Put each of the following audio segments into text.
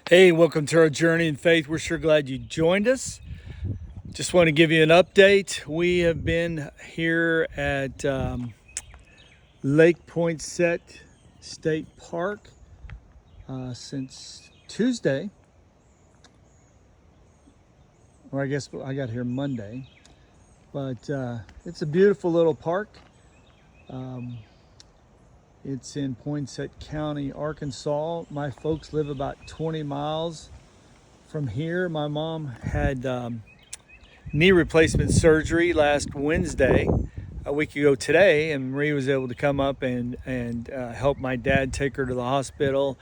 Hey, welcome to our journey in faith. We're sure glad you joined us. Just want to give you an update. We have been here at Lake Poinsett State Park since Tuesday, or I guess I got here Monday. But it's a beautiful little park. It's in Poinsett County, Arkansas. My folks live about 20 miles from here. My mom had knee replacement surgery last Wednesday, a week ago today, and Marie was able to come up and help my dad take her to the hospital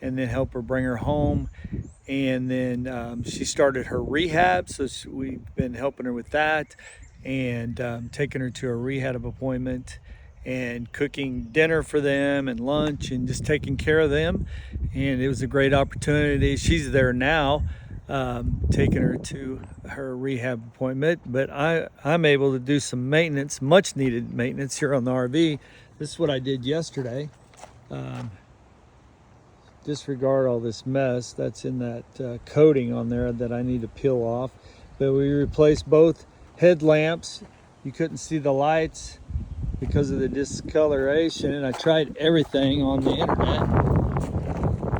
and then help her bring her home. And then she started her rehab, so we've been helping her with that and taking her to a rehab appointment and cooking dinner for them and lunch and just taking care of them. And it was a great opportunity. She's there now, taking her to her rehab appointment, but I'm able to do some maintenance, much needed maintenance here on the RV. This is what I did yesterday. Disregard all this mess that's in that coating on there that I need to peel off. But we replaced both headlamps. You couldn't see the lights because of the discoloration, and I tried everything on the internet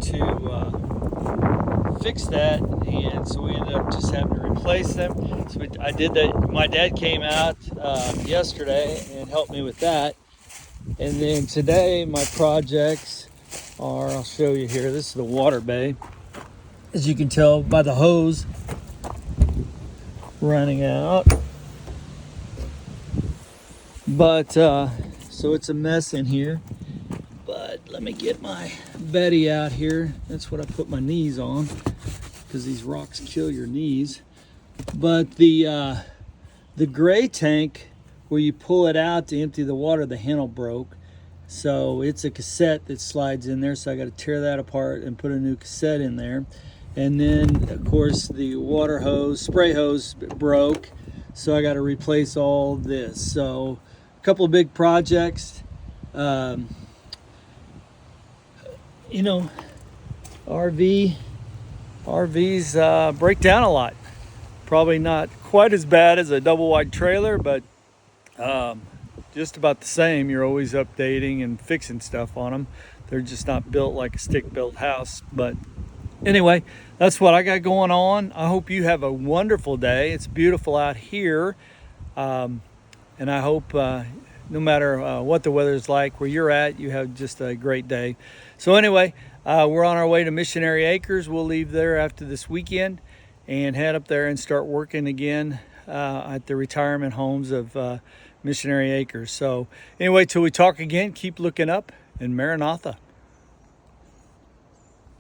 to fix that, and so we ended up just having to replace them. So I did that. My dad came out yesterday and helped me with that, and then today my projects are, I'll show you here, this is the water bay, as you can tell by the hose running out. But so it's a mess in here, but let me get my Betty out here. That's what I put my knees on, because these rocks kill your knees. But the gray tank where you pull it out to empty the water, the handle broke, so it's a cassette that slides in there, so I got to tear that apart and put a new cassette in there. And then of course the water hose, spray hose broke, so I got to replace all this. So a couple of big projects. You know, RVs break down a lot. Probably not quite as bad as a double wide trailer, but just about the same. You're always updating and fixing stuff on them. They're just not built like a stick-built house. But anyway, that's what I got going on. I hope you have a wonderful day. It's beautiful out here. And I hope no matter what the weather's like where you're at, you have just a great day. So anyway, we're on our way to Missionary Acres. We'll leave there after this weekend and head up there and start working again at the retirement homes of Missionary Acres. So anyway, till we talk again, keep looking up, and Maranatha.